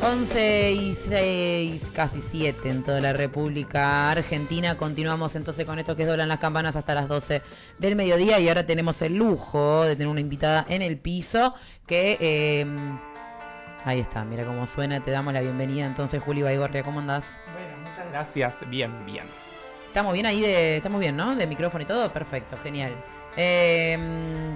11:06, casi 7 en toda la República Argentina. Continuamos entonces con esto que es Doblan las Campanas hasta las 12 del mediodía. Y ahora tenemos el lujo de tener una invitada en el piso que... ahí está, mira cómo suena. Te damos la bienvenida entonces, Juli Baigorria. ¿Cómo andás? Bueno, muchas gracias. Bien, bien. ¿Estamos bien ahí? Estamos bien, ¿no? De micrófono y todo. Perfecto, genial.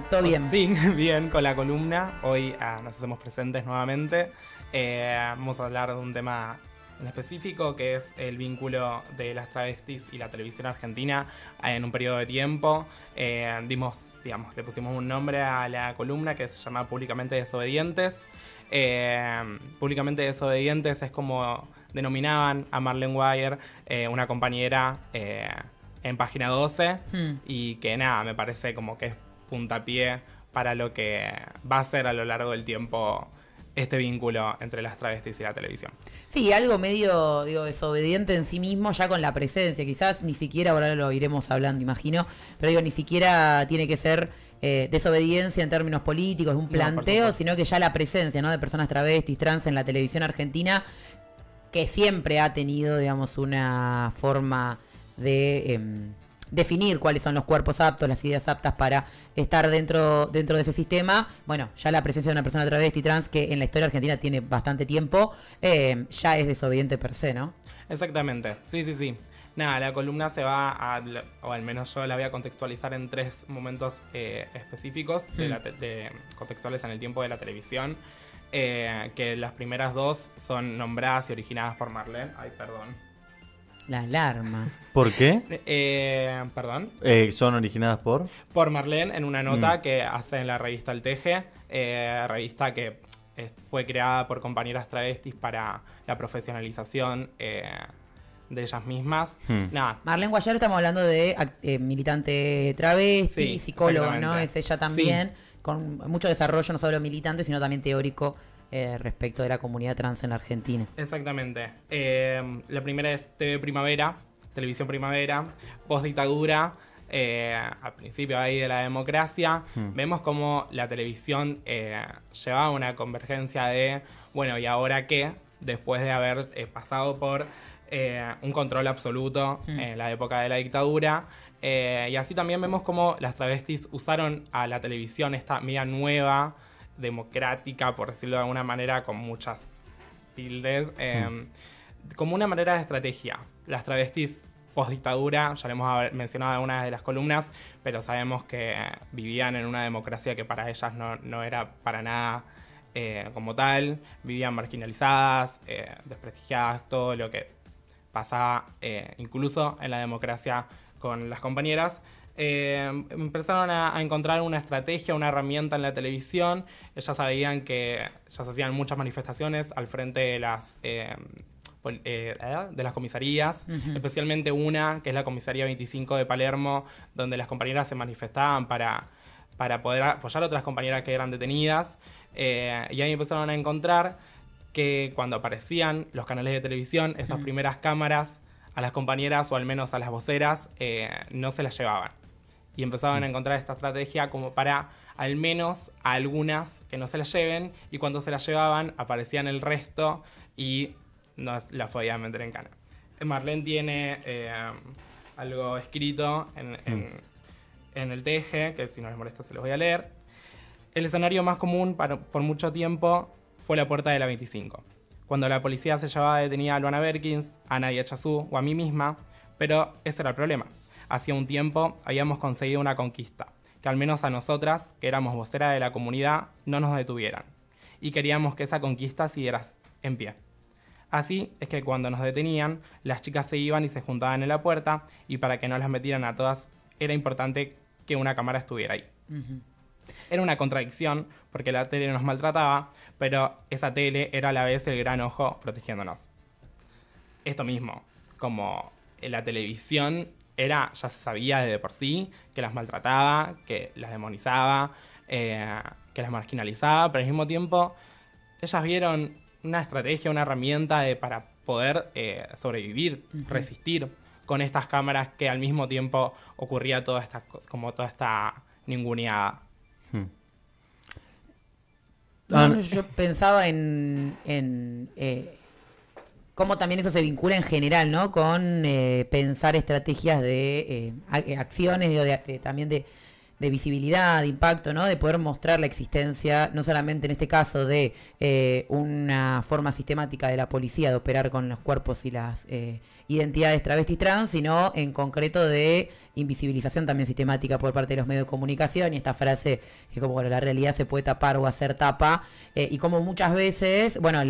¿Todo bien? Sí, bien, con la columna. Hoy nos hacemos presentes nuevamente. Vamos a hablar de un tema en específico, que es el vínculo de las travestis y la televisión argentina en un periodo de tiempo. Le pusimos un nombre a la columna que se llama Públicamente Desobedientes. Públicamente Desobedientes es como denominaban a Marlene Weyer, una compañera en Página 12, y que nada, me parece como que es puntapié para lo que va a ser a lo largo del tiempo este vínculo entre las travestis y la televisión. Sí, algo medio, desobediente en sí mismo, ya con la presencia. Quizás ni siquiera, ahora lo iremos hablando, imagino, pero ni siquiera tiene que ser desobediencia en términos políticos, un planteo, sino que ya la presencia, ¿no?, de personas travestis, trans en la televisión argentina, que siempre ha tenido, digamos, una forma de definir cuáles son los cuerpos aptos, las ideas aptas para estar dentro de ese sistema. Bueno, ya la presencia de una persona travesti trans, que en la historia argentina tiene bastante tiempo, ya es desobediente per se, ¿no? Exactamente, sí. Nada, la columna se va o al menos yo la voy a contextualizar en 3 momentos específicos, contextuales en el tiempo de la televisión, que las primeras 2 son nombradas y originadas por Marlene. Ay, perdón. La alarma. ¿Por qué? Perdón. ¿Son originadas por? Por Marlene, en una nota que hace en la revista El Teje, revista que fue creada por compañeras travestis para la profesionalización de ellas mismas. Nada. Marlene Weyer, estamos hablando de militante travesti, psicóloga, ¿no? Es ella también, con mucho desarrollo, no solo militante, sino también teórico respecto de la comunidad trans en la Argentina. Exactamente. La primera es TV Primavera, Televisión Primavera, post-dictadura, al principio ahí de la democracia. Vemos cómo la televisión llevaba una convergencia de, bueno, ¿y ahora qué? Después de haber pasado por un control absoluto en la época de la dictadura. Y así también vemos cómo las travestis usaron a la televisión, esta media nueva, democrática, por decirlo de alguna manera, con muchas tildes, como una manera de estrategia. Las travestis post-dictadura, ya le hemos mencionado en algunas de las columnas, pero sabemos que vivían en una democracia que para ellas no era para nada como tal. Vivían marginalizadas, desprestigiadas, todo lo que pasaba incluso en la democracia con las compañeras. Empezaron a encontrar una estrategia, una herramienta en la televisión. Ellas sabían que ya se hacían muchas manifestaciones al frente de las comisarías, especialmente una que es la comisaría 25 de Palermo, donde las compañeras se manifestaban para poder apoyar a otras compañeras que eran detenidas, y ahí empezaron a encontrar que cuando aparecían los canales de televisión, esas primeras cámaras, a las compañeras o al menos a las voceras no se las llevaban. Y empezaban a encontrar esta estrategia como para al menos a algunas que no se las lleven, y cuando se las llevaban aparecían el resto y no las podían meter en cana. Marlene tiene algo escrito en el Teje, que si no les molesta se los voy a leer. El escenario más común por mucho tiempo fue la puerta de la 25, cuando la policía se llevaba detenida a Luana Berkins, a Nadia Chazú o a mí misma, pero ese era el problema. Hacía un tiempo habíamos conseguido una conquista, que al menos a nosotras, que éramos voceras de la comunidad, no nos detuvieran. Y queríamos que esa conquista siguiera en pie. Así es que cuando nos detenían, las chicas se iban y se juntaban en la puerta, y para que no las metieran a todas, era importante que una cámara estuviera ahí. Era una contradicción, porque la tele nos maltrataba, pero esa tele era a la vez el gran ojo protegiéndonos. Esto mismo, como la televisión ya se sabía desde por sí que las maltrataba, que las demonizaba, que las marginalizaba, pero al mismo tiempo ellas vieron una estrategia, una herramienta para poder sobrevivir, resistir con estas cámaras, que al mismo tiempo ocurría toda esta ninguneada. No, yo pensaba cómo también eso se vincula en general, ¿no? Con pensar estrategias de acciones, digo, también de visibilidad, de impacto, ¿no? De poder mostrar la existencia, no solamente en este caso de una forma sistemática de la policía de operar con los cuerpos y las identidades travestis trans, sino en concreto de invisibilización también sistemática por parte de los medios de comunicación, y esta frase que como bueno, la realidad se puede tapar o hacer tapa, y como muchas veces, bueno,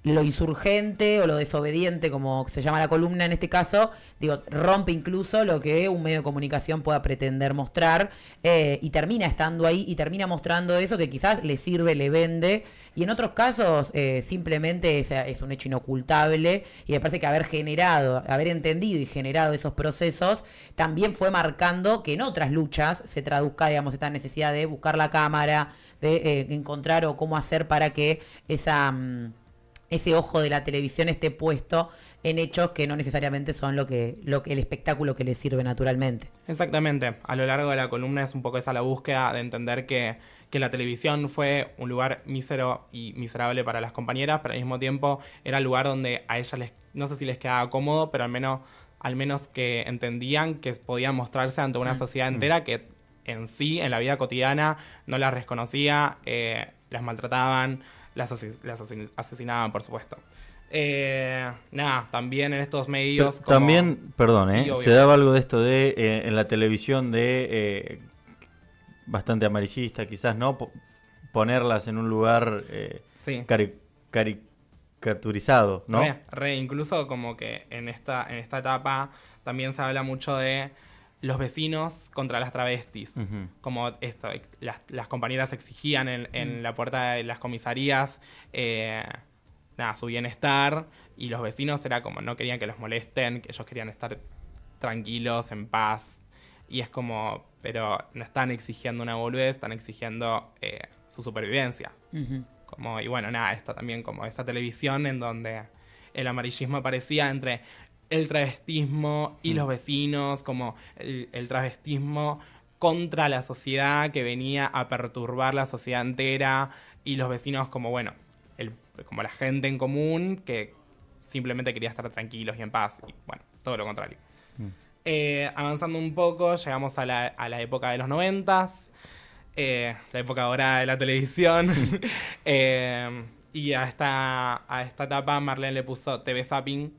lo insurgente o lo desobediente, como se llama la columna en este caso, digo, rompe incluso lo que un medio de comunicación pueda pretender mostrar, y termina estando ahí y termina mostrando eso que quizás le sirve, le vende, y en otros casos simplemente es un hecho inocultable, y me parece que haber entendido y generado esos procesos también fue marcando que en otras luchas se traduzca, digamos, esta necesidad de buscar la cámara, de encontrar o cómo hacer para que ese ojo de la televisión esté puesto en hechos que no necesariamente son lo que el espectáculo que le sirve naturalmente. Exactamente. A lo largo de la columna es un poco esa la búsqueda de entender que la televisión fue un lugar mísero y miserable para las compañeras, pero al mismo tiempo era el lugar donde a ellas no sé si les quedaba cómodo, pero al menos que entendían que podían mostrarse ante una sociedad entera que en sí, en la vida cotidiana, no las reconocía, las maltrataban, las asesinaban, por supuesto. Nada, también en estos medios... También, perdón, sí, se daba algo de esto de en la televisión de bastante amarillista, quizás, ¿no? Ponerlas en un lugar sí. caricaturizado, ¿no? Incluso como que en esta etapa también se habla mucho de los vecinos contra las travestis. Uh-huh. Como esto, las compañeras exigían en la puerta de las comisarías su bienestar, y los vecinos era como no querían que los molesten, que ellos querían estar tranquilos, en paz. Y es como, pero no están exigiendo una boludez, están exigiendo su supervivencia. Uh-huh. Y bueno, esto también como esa televisión en donde el amarillismo aparecía entre el travestismo y los vecinos, como el travestismo contra la sociedad que venía a perturbar la sociedad entera, y los vecinos como, bueno, como la gente en común que simplemente quería estar tranquilos y en paz, y bueno, todo lo contrario. Avanzando un poco, llegamos a la época de los 90s, la época dorada de la televisión, y a esta etapa Marlene le puso TV Zapping,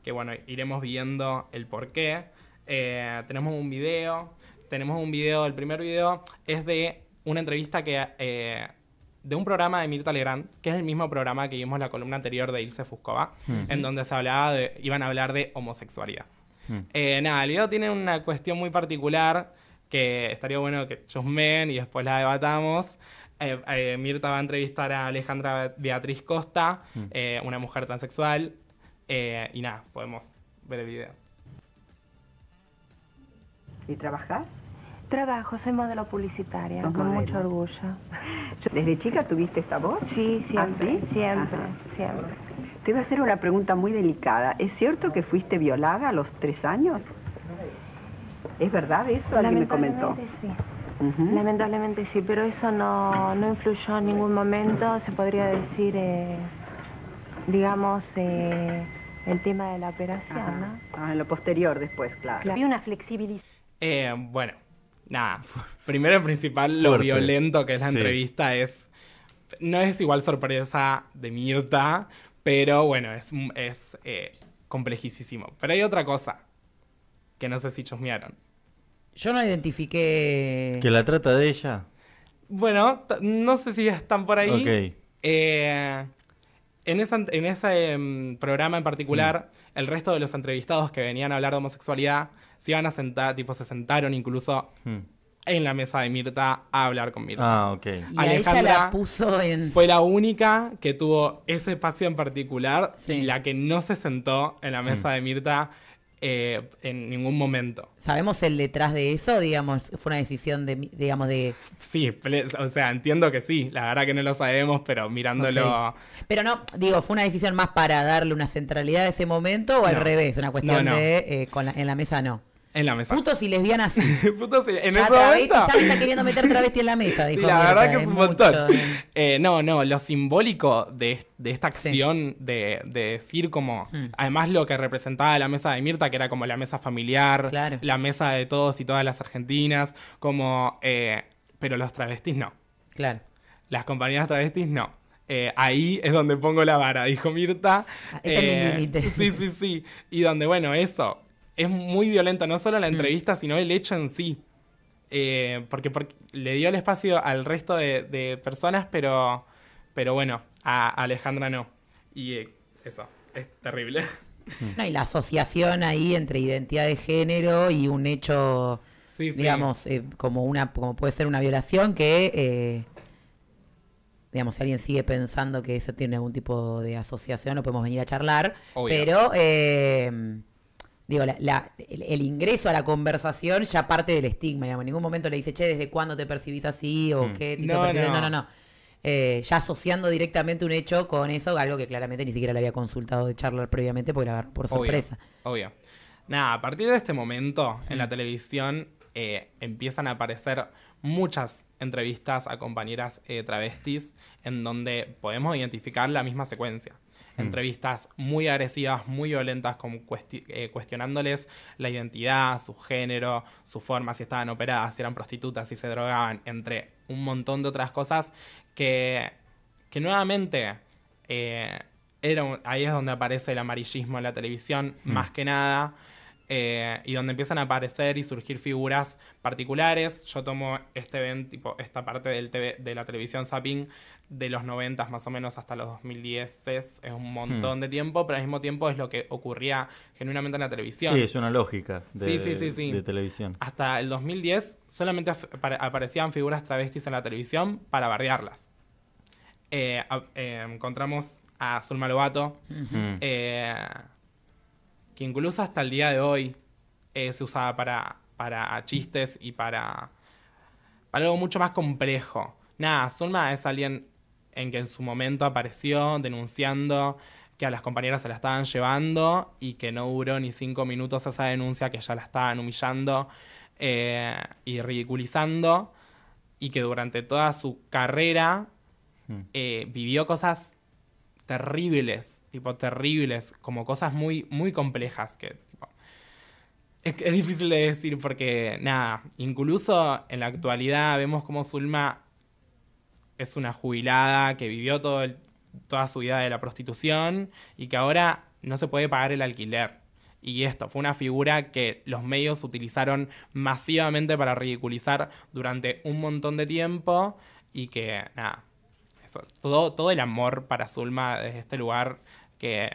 que bueno, iremos viendo el porqué. Tenemos un video, el primer video es de una entrevista de un programa de Mirta Legrand, que es el mismo programa que vimos en la columna anterior de Ilse Fuscova, en donde iban a hablar de homosexualidad. El video tiene una cuestión muy particular que estaría bueno que chusmen y después la debatamos. Mirta va a entrevistar a Alejandra Beatriz Costa, una mujer transexual, y podemos ver el video. ¿Y trabajás? Trabajo, soy modelo publicitaria, con mucho orgullo. ¿Desde chica tuviste esta voz? Sí, siempre, ¿sí? Siempre. Te iba a hacer una pregunta muy delicada. ¿Es cierto que fuiste violada a los 3 años? ¿Es verdad eso? Alguien me comentó. Sí. Uh-huh. Lamentablemente sí, pero eso no influyó en ningún momento, se podría decir, digamos, el tema de la operación, ¿no? En lo posterior después, claro. Había una flexibilización. Bueno, primero y principal, lo violento que es la entrevista no es igual sorpresa de Mirta, pero bueno, es complejísimo. Pero hay otra cosa que no sé si chusmearon. Yo no identifiqué... ¿Que la trata de ella? Bueno, no sé si están por ahí. Ok. En ese programa en particular, el resto de los entrevistados que venían a hablar de homosexualidad se iban a sentar, se sentaron incluso en la mesa de Mirta a hablar con Mirta. Ah, ok. Y Alejandra ella la puso en... fue la única que tuvo ese espacio en particular, y la que no se sentó en la mesa de Mirta en ningún momento. ¿Sabemos el detrás de eso? Digamos, fue una decisión de... Sí, o sea, entiendo que sí. La verdad que no lo sabemos, pero mirándolo... Okay. Pero no, digo, ¿fue una decisión más para darle una centralidad a ese momento o al revés? Una cuestión de... en la mesa no. En la mesa. Putos y lesbianas sí. Putos en Ya ese travesti, momento. ya me está queriendo meter travesti en la mesa, dijo Sí, la Mirta, verdad que es un montón. mucho. No, lo simbólico de esta acción de decir como... Además lo que representaba la mesa de Mirta, que era como la mesa familiar, Claro. la mesa de todos y todas las argentinas, como... pero los travestis no. Claro. Las compañeras travestis no. Ahí es donde pongo la vara, dijo Mirta. Este es mi límite. Sí. Y donde, bueno, eso es muy violento, no solo la entrevista, sino el hecho en sí. Porque le dio el espacio al resto de personas, pero bueno, a Alejandra no. Y eso, es terrible. No, y la asociación ahí entre identidad de género y un hecho, Sí. digamos, como puede ser una violación que, digamos, si alguien sigue pensando que eso tiene algún tipo de asociación, no podemos venir a charlar. Obvio. Pero, digo, el ingreso a la conversación ya parte del estigma, digamos. En ningún momento le dice, che, ¿desde cuándo te percibís así? O qué te hizo percibir? No. Ya asociando directamente un hecho con eso, algo que claramente ni siquiera le había consultado de charlar previamente porque la agarró por sorpresa. Obvio. Nada, a partir de este momento en la televisión empiezan a aparecer muchas entrevistas a compañeras travestis en donde podemos identificar la misma secuencia. Entrevistas muy agresivas, muy violentas, como cuestionándoles la identidad, su género, su forma, si estaban operadas, si eran prostitutas, si se drogaban, entre un montón de otras cosas que nuevamente ahí es donde aparece el amarillismo en la televisión, más que nada, y donde empiezan a aparecer y surgir figuras particulares. Yo tomo esta parte de la televisión zapping de los 90 más o menos hasta los 2010, es un montón de tiempo, pero al mismo tiempo es lo que ocurría genuinamente en la televisión. Sí, es una lógica Sí. de televisión. Hasta el 2010 solamente aparecían figuras travestis en la televisión para bardearlas. Encontramos a Zulma Lobato, que incluso hasta el día de hoy se usaba para chistes y para algo mucho más complejo. Nada, Zulma es alguien en que en su momento apareció denunciando que a las compañeras se la estaban llevando y que no duró ni 5 minutos esa denuncia, que ya la estaban humillando y ridiculizando, y que durante toda su carrera vivió cosas terribles, como cosas muy, muy complejas que es difícil de decir porque, nada, incluso en la actualidad vemos como Zulma es una jubilada que vivió toda su vida de la prostitución y que ahora no se puede pagar el alquiler. Y esto fue una figura que los medios utilizaron masivamente para ridiculizar durante un montón de tiempo y que, nada, eso, todo el amor para Zulma desde este lugar que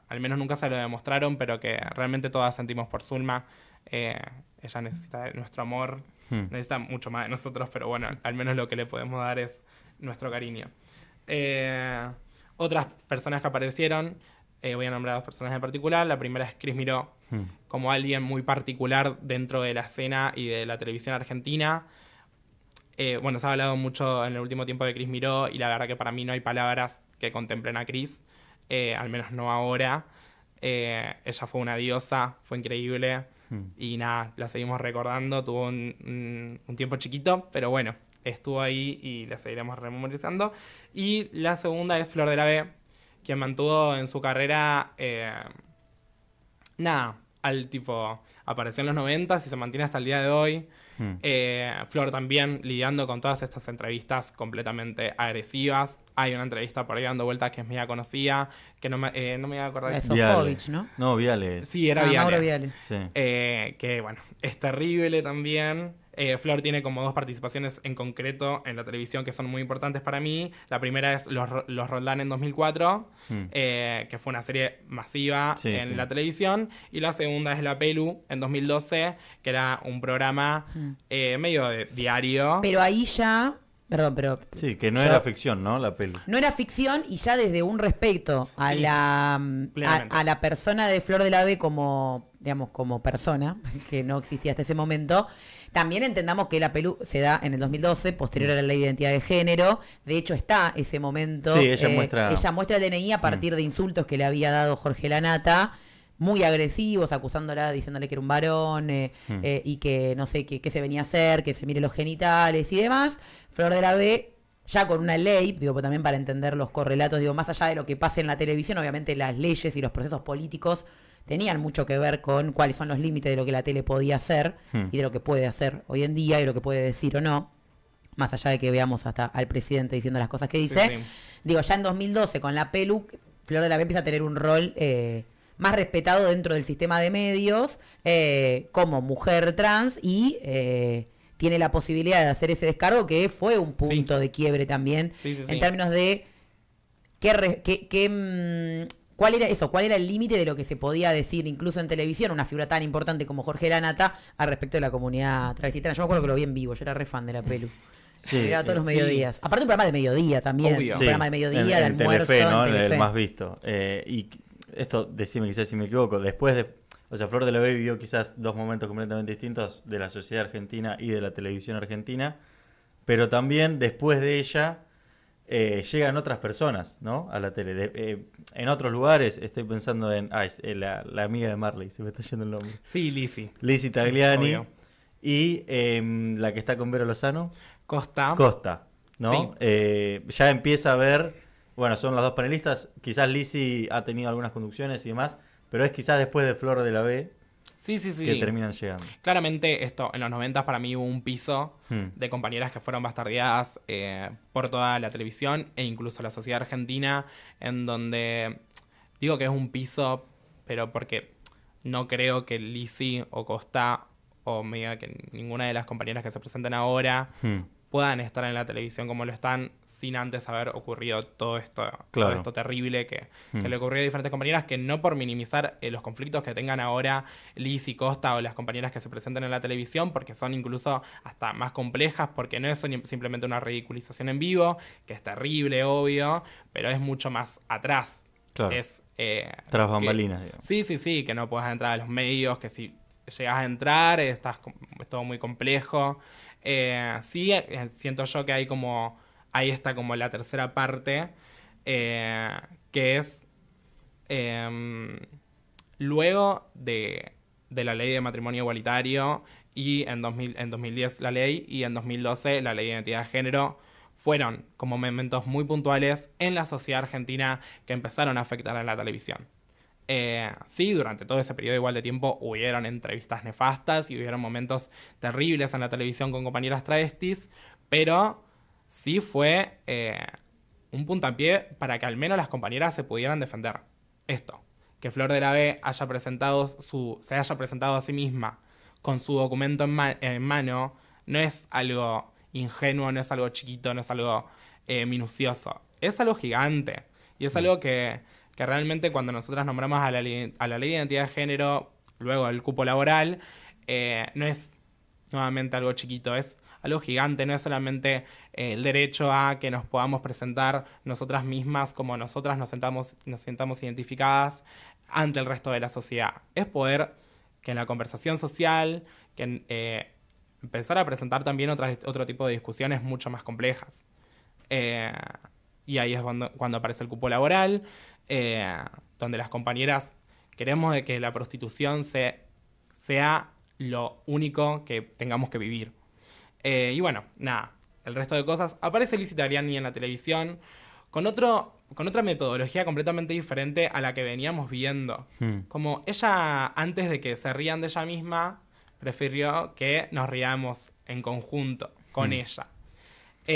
al menos nunca se lo demostraron, pero que realmente todas sentimos por Zulma. Ella necesita de nuestro amor, necesita mucho más de nosotros, pero bueno, al menos lo que le podemos dar es nuestro cariño. Otras personas que aparecieron, voy a nombrar 2 personas en particular. La primera es Cris Miró, como alguien muy particular dentro de la escena y de la televisión argentina. Bueno, se ha hablado mucho en el último tiempo de Cris Miró y la verdad que para mí no hay palabras que contemplen a Cris, al menos no ahora. Ella fue una diosa, fue increíble y nada, la seguimos recordando. Tuvo un tiempo chiquito, pero bueno, estuvo ahí y la seguiremos rememorizando. Y la segunda es Flor de la B, quien mantuvo en su carrera apareció en los 90 y se mantiene hasta el día de hoy. Flor también lidiando con todas estas entrevistas completamente agresivas. Hay una entrevista por ahí dando vueltas que es media conocida, que no me voy a acordar. Es Sofovich, ¿no? No, Viale. Sí, era Viale. Mauro Viale. Sí. Que bueno, es terrible también. Flor tiene como 2 participaciones en concreto en la televisión que son muy importantes para mí. La primera es Los Roldán en 2004, que fue una serie masiva en la televisión. Y la segunda es La Pelu en 2012, que era un programa medio de diario. Pero ahí ya... Perdón, pero... Sí, que no era ficción, ¿no? La peli. No era ficción y ya desde un respeto a la persona de Flor de la B como, digamos, como persona, que no existía hasta ese momento. También entendamos que La Pelu se da en el 2012, posterior a la ley de identidad de género. De hecho, está ese momento. Sí, ella muestra el DNI a partir de insultos que le había dado Jorge Lanata, muy agresivos, acusándola, diciéndole que era un varón y que no sé qué se venía a hacer, que se mire los genitales y demás. Flor de la B, ya con una ley, digo, pues también para entender los correlatos, digo, más allá de lo que pase en la televisión, obviamente las leyes y los procesos políticos tenían mucho que ver con cuáles son los límites de lo que la tele podía hacer y de lo que puede hacer hoy en día y lo que puede decir o no, más allá de que veamos hasta al presidente diciendo las cosas que dice. Sí. Digo, ya en 2012 con la Pelu, Flor de la B empieza a tener un rol más respetado dentro del sistema de medios como mujer trans y tiene la posibilidad de hacer ese descargo, que fue un punto de quiebre también en términos de ¿cuál era eso? ¿Cuál era el límite de lo que se podía decir incluso en televisión, una figura tan importante como Jorge Lanata, al respecto de la comunidad travesti trans? Yo me acuerdo que lo vi en vivo, yo era re fan de la Pelu. Sí, miraba todos los mediodías. Aparte un programa de mediodía también. Obvio. Un programa de mediodía, de almuerzo. Telefe, ¿no? En Telefe. El más visto. Y esto, decime quizás si me equivoco, después de... O sea, Flor de la B vivió quizás dos momentos completamente distintos de la sociedad argentina y de la televisión argentina, pero también después de ella llegan otras personas, ¿no? A la tele. En otros lugares, estoy pensando en la amiga de Marley, se me está yendo el nombre. Sí, Lizzy Tagliani. Obvio. Y la que está con Vero Lozano. Costa, ¿no? Sí. Ya empieza a ver, bueno, son las dos panelistas, quizás Lizzy ha tenido algunas conducciones y demás, pero es quizás después de Flor de la B que terminan llegando. Claramente esto, en los 90 para mí hubo un piso de compañeras que fueron bastardeadas por toda la televisión e incluso la sociedad argentina, en donde digo que es un piso, pero porque no creo que Lizzy o Costa o me que ninguna de las compañeras que se presentan ahora puedan estar en la televisión como lo están sin antes haber ocurrido todo esto terrible que le ocurrió a diferentes compañeras, que no por minimizar los conflictos que tengan ahora Lizzy, Costa o las compañeras que se presentan en la televisión, porque son incluso hasta más complejas, porque no es simplemente una ridiculización en vivo, que es terrible, obvio, pero es mucho más atrás. Claro. Es tras bambalinas, digamos. Sí, que no puedas entrar a los medios, que si llegas a entrar es todo muy complejo. Siento yo que ahí está como la tercera parte, que es luego de la ley de matrimonio igualitario y en 2010 la ley y en 2012 la ley de identidad de género, fueron como momentos muy puntuales en la sociedad argentina que empezaron a afectar a la televisión. Sí, durante todo ese periodo igual de tiempo hubieron entrevistas nefastas y hubieron momentos terribles en la televisión con compañeras travestis, pero sí fue un puntapié para que al menos las compañeras se pudieran defender. Esto, que Flor de la B se haya presentado a sí misma con su documento en mano, no es algo ingenuo, no es algo chiquito, no es algo minucioso, es algo gigante y es algo que realmente cuando nosotras nombramos a la ley de identidad de género, luego el cupo laboral, no es nuevamente algo chiquito, es algo gigante, no es solamente el derecho a que nos podamos presentar nosotras mismas como nosotras nos sentamos identificadas ante el resto de la sociedad. Es poder que en la conversación social, que empezar a presentar también otro tipo de discusiones mucho más complejas. Y ahí es cuando aparece el cupo laboral, donde las compañeras queremos de que la prostitución sea lo único que tengamos que vivir. Y bueno, nada, el resto de cosas. Aparece Lizzy Tagliani en la televisión con otra metodología completamente diferente a la que veníamos viendo. Como ella, antes de que se rían de ella misma, prefirió que nos riamos en conjunto con ella.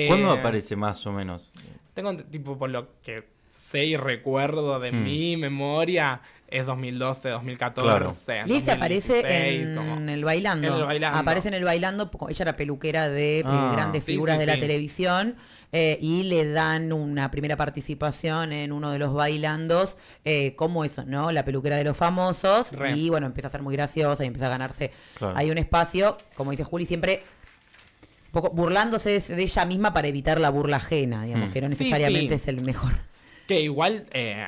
¿Cuándo aparece más o menos? Tengo tipo por lo que sé y recuerdo de mi memoria, es 2012, 2014. Claro. Lizzy aparece en el Bailando. Aparece en el Bailando, ella era peluquera de grandes figuras de la televisión y le dan una primera participación en uno de los Bailandos, como eso, ¿no? La peluquera de los famosos. Y bueno, empieza a ser muy graciosa y empieza a ganarse ahí un espacio, como dice Juli, siempre poco burlándose de ella misma para evitar la burla ajena, digamos, que no necesariamente es el mejor. Que igual,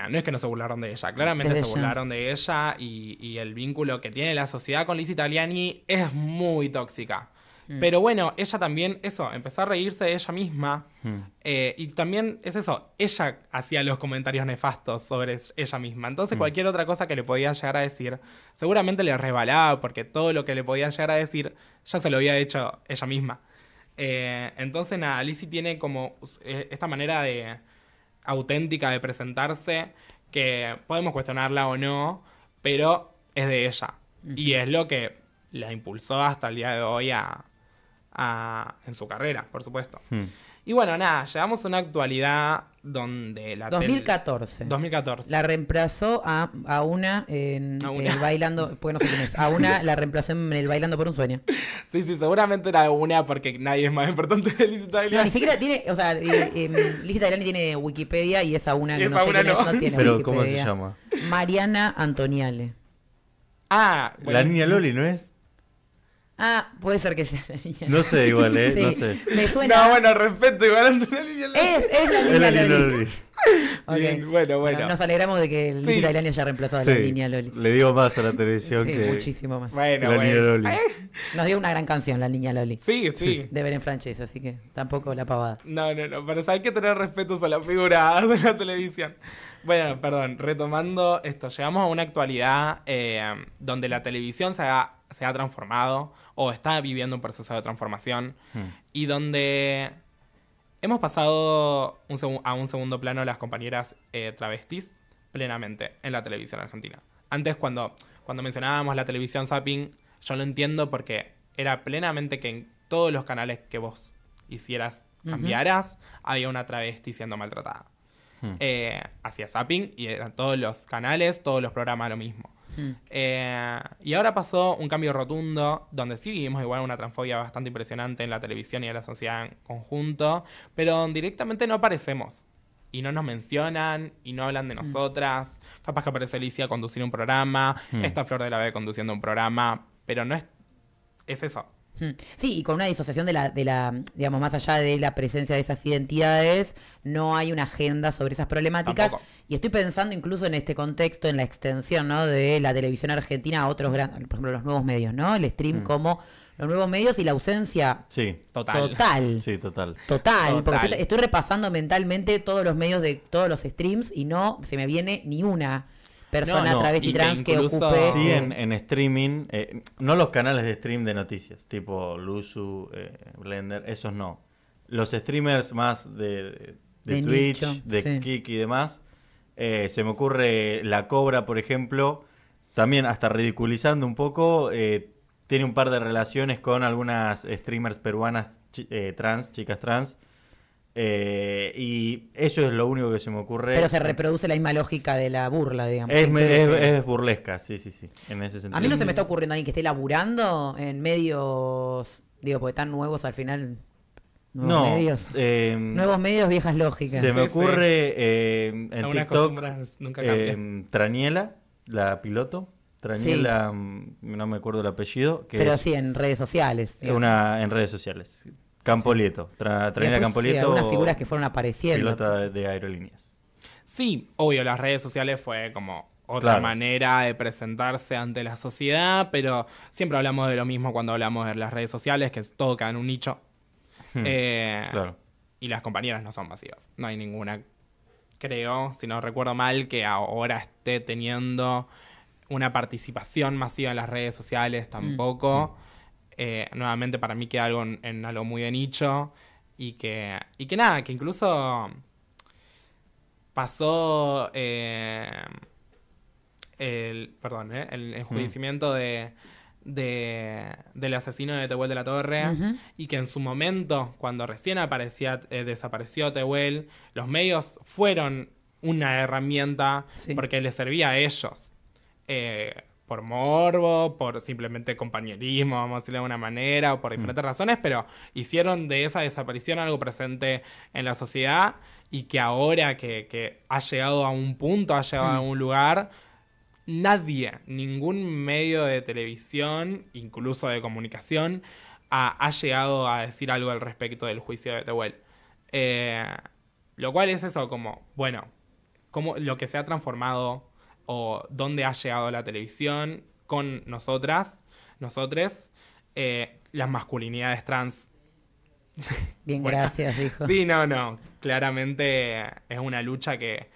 no es que no se burlaron de ella, claramente se burlaron de ella y el vínculo que tiene la sociedad con Lizzy Tagliani es muy tóxica. Pero bueno, ella también, eso, empezó a reírse de ella misma. Y también es eso, ella hacía los comentarios nefastos sobre ella misma. Entonces cualquier otra cosa que le podían llegar a decir, seguramente le resbalaba, porque todo lo que le podían llegar a decir ya se lo había hecho ella misma. Entonces nada, Lizzy tiene como esta manera auténtica de presentarse, que podemos cuestionarla o no, pero es de ella. Y es lo que la impulsó hasta el día de hoy en su carrera, por supuesto. Y bueno, nada, llegamos a una actualidad donde 2014. 2014. La reemplazó a una en el Bailando, porque no sé quién es. A una la reemplazó en el Bailando por un Sueño. Sí, seguramente era una porque nadie es más importante que Lizzy Tagliani. No, ni siquiera tiene, o sea, Lizzy Tagliani tiene Wikipedia y esa una que Esa no sé una quién es, no. no tiene Pero, Wikipedia. ¿cómo se llama? Mariana Antoniale. Ah, bueno. La niña Loli, ¿no es? Ah, puede ser que sea la niña. No sé igual, Sí. no sé. Me suena. No, bueno, respeto igual a la niña Loli. Es la Es niña la niña Loli. Loli. Ok. Bien, bueno. Nos alegramos de que Lizzy Sí. Tagliani haya reemplazado a la Sí, niña Loli. le digo más a la televisión Sí, que muchísimo más. que Bueno, la niña Loli. Nos dio una gran canción, la niña Loli. Sí. De ver en francés, así que tampoco la pavada. No, pero hay que tener respetos a la figura de la televisión. Bueno, perdón, retomando esto, llegamos a una actualidad donde la televisión se ha transformado o está viviendo un proceso de transformación y donde hemos pasado a un segundo plano las compañeras travestis plenamente en la televisión argentina. Antes, cuando mencionábamos la televisión zapping, yo lo entiendo porque era plenamente que en todos los canales que vos hicieras, cambiaras, había una travesti siendo maltratada. Hacía zapping y eran todos los canales, todos los programas lo mismo. Y ahora pasó un cambio rotundo, donde sí vivimos igual una transfobia bastante impresionante en la televisión y en la sociedad en conjunto, pero directamente no aparecemos. Y no nos mencionan, y no hablan de nosotras. Capaz que aparece Alicia a conducir un programa, está Flor de la B conduciendo un programa, pero no es eso. Sí, y con una disociación de la, digamos, más allá de la presencia de esas identidades, no hay una agenda sobre esas problemáticas. Tampoco. Y estoy pensando incluso en este contexto, en la extensión, ¿no?, de la televisión argentina a otros grandes, por ejemplo, los nuevos medios, ¿no? El stream como los nuevos medios y la ausencia Sí, total. sí, total. Porque estoy repasando mentalmente todos los medios de todos los streams y no se me viene ni una persona No, travesti y que trans que incluso- ocupe. Sí, en streaming, no los canales de stream de noticias, tipo Luzu, Blender, esos no. Los streamers más de De Twitch, nicho, de sí. Kik y demás. Se me ocurre La Cobra, por ejemplo, también hasta ridiculizando un poco, tiene un par de relaciones con algunas streamers peruanas trans, chicas trans. Y eso es lo único que se me ocurre. Pero se reproduce la misma lógica de la burla, digamos. Es burlesca, sí, en ese sentido. A mí no se me está ocurriendo alguien que esté laburando en medios, digo, porque están nuevos al final. Nuevos medios. Nuevos medios, viejas lógicas. Se me Sí, ocurre en Algunas TikTok costumbres nunca cambian. Traniela, la piloto. Traniela, no me acuerdo el apellido. Que Pero es sí, en redes sociales. digamos. una en redes sociales. Campolieto. Traniela Después, Campolieto. sí, algunas figuras que fueron apareciendo. Pilota de aerolíneas. Sí, obvio, las redes sociales fue como otra Claro. manera de presentarse ante la sociedad, pero siempre hablamos de lo mismo cuando hablamos de las redes sociales, que es todo queda en un nicho. Claro. Y las compañeras no son masivas. No hay ninguna, creo, si no recuerdo mal, que ahora esté teniendo una participación masiva en las redes sociales tampoco. Nuevamente para mí queda algo en algo muy de nicho. Y que nada, que incluso pasó el enjuiciamiento del asesino de Tehuel de la Torre, y que en su momento, cuando recién desapareció Tehuel, los medios fueron una herramienta porque les servía a ellos, por morbo, por simplemente compañerismo, vamos a decirlo de alguna manera, o por diferentes razones, pero hicieron de esa desaparición algo presente en la sociedad, y que ahora que ha llegado a un punto, ha llegado a un lugar, ningún medio de televisión, incluso de comunicación, ha llegado a decir algo al respecto del juicio de Tehuel. Lo cual es eso, como, bueno, como lo que se ha transformado o dónde ha llegado la televisión con nosotres, las masculinidades trans. Bien, Bueno, gracias, dijo. Sí, no. Claramente es una lucha que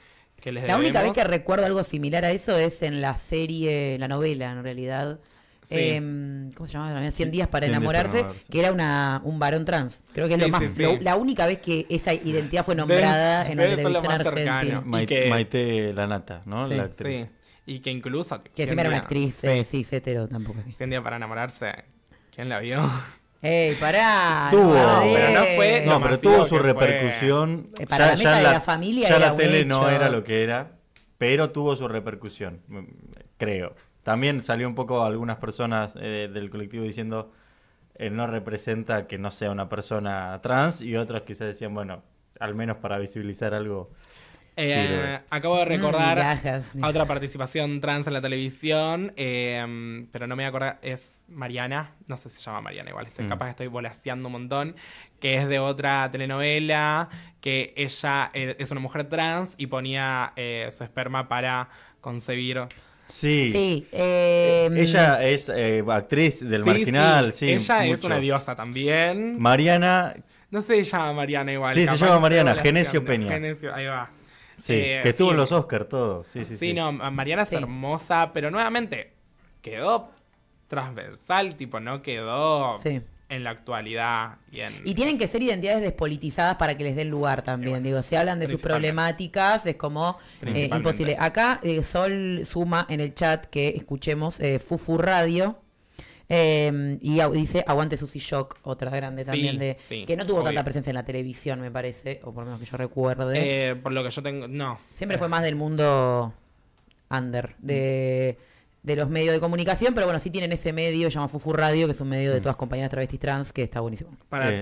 les La única vez debemos. que recuerdo algo similar a eso es en la serie, la novela en realidad. Sí. ¿Cómo se llamaba? 100 días para 100 días para enamorarse, enamorarse. que era un varón trans. Creo que es Sí, lo más, sí, sí. la única vez que esa identidad fue nombrada en la debe ser lo televisión más cercano. argentina. Y que- Maite Lanata, ¿no? Sí. La actriz. Sí. Y que incluso... Que 100 encima era una días- actriz, Sí. cis hetero tampoco. 100 días para enamorarse. ¿Quién la vio? ¡Ey, pará! Tuvo. Pero no fue- No, lo pero masivo tuvo su que fue. repercusión. Para la mesa de la familia ya era la un tele hecho. no era lo que era, pero tuvo su repercusión, creo. También salió un poco algunas personas del colectivo diciendo no representa que no sea una persona trans, y otras quizás decían, bueno, al menos para visibilizar algo sirve. Acabo de recordar migajas. a otra participación trans en la televisión, pero no me voy a acordar, es Mariana, no sé si se llama Mariana igual, capaz que estoy volaseando un montón, que es de otra telenovela, que ella es una mujer trans y ponía su esperma para concebir. Sí. Sí. Ella es actriz del Sí, Marginal, sí. sí. Ella es mucho. una diosa también. Mariana, No se llama Mariana igual. Sí, se capaz llama que estoy Mariana, volaseando. Genesio Peña. Genesio, ahí va. sí, que estuvo sí. en los Oscars todos. Sí, sí, Sí, sí. no, Mariana es Sí. hermosa, pero nuevamente quedó transversal, tipo, no quedó Sí. en la actualidad. Y tienen que ser identidades despolitizadas para que les den lugar también. bueno, Digo, si hablan de sus principalmente. problemáticas, es como Principalmente. imposible. Acá Sol suma en el chat que escuchemos Fufu Radio. Dice Aguante Susy Shock, otra grande Sí, también, sí, que no tuvo obvio. tanta presencia en la televisión, me parece, o por lo menos que yo recuerde. Por lo que yo tengo, no. Siempre fue más del mundo under, de los medios de comunicación, pero bueno, sí tienen ese medio, se llama Fufu Radio, que es un medio de todas compañías travestis trans, que está buenísimo.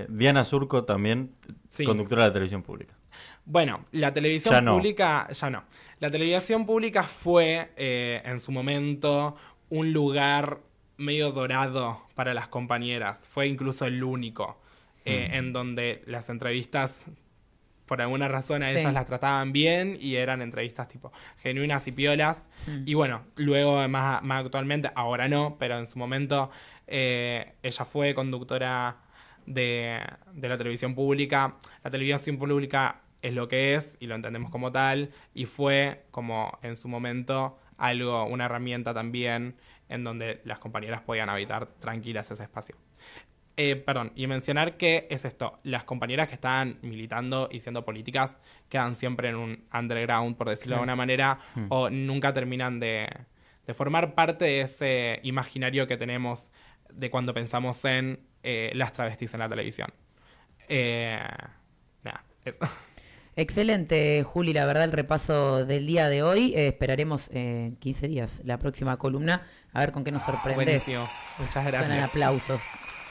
Diana Surco también, Sí. conductora de la televisión pública. Bueno, la televisión Ya no. pública, ya no. La televisión pública fue, en su momento, un lugar medio dorado para las compañeras. Fue incluso el único en donde las entrevistas, por alguna razón, a Sí. ellas las trataban bien y eran entrevistas tipo genuinas y piolas. Y bueno, luego más actualmente, ahora no, pero en su momento ella fue conductora de la televisión pública. La televisión pública es lo que es y lo entendemos como tal, y fue como en su momento algo, una herramienta también en donde las compañeras podían habitar tranquilas ese espacio. Y mencionar que es esto, las compañeras que estaban militando y siendo políticas quedan siempre en un underground, por decirlo de alguna manera, o nunca terminan de formar parte de ese imaginario que tenemos de cuando pensamos en las travestis en la televisión. Nada, eso. Excelente, Juli, la verdad el repaso del día de hoy. Esperaremos en 15 días la próxima columna, a ver con qué nos sorprendes. Buenísimo, muchas Suenan gracias. aplausos.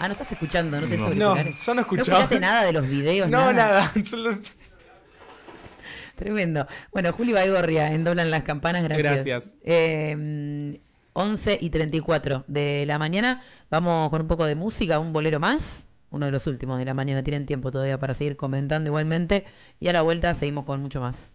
Ah, no estás escuchando, no te No. auriculares. yo no escucho. ¿No escuchaste nada de los videos? No, nada. Yo Tremendo. Bueno, Juli Baigorria, en Doblan las Campanas, gracias. Gracias. 11:34 de la mañana. Vamos con un poco de música, un bolero más. Uno de los últimos de la mañana. Tienen tiempo todavía para seguir comentando igualmente. Y a la vuelta seguimos con mucho más.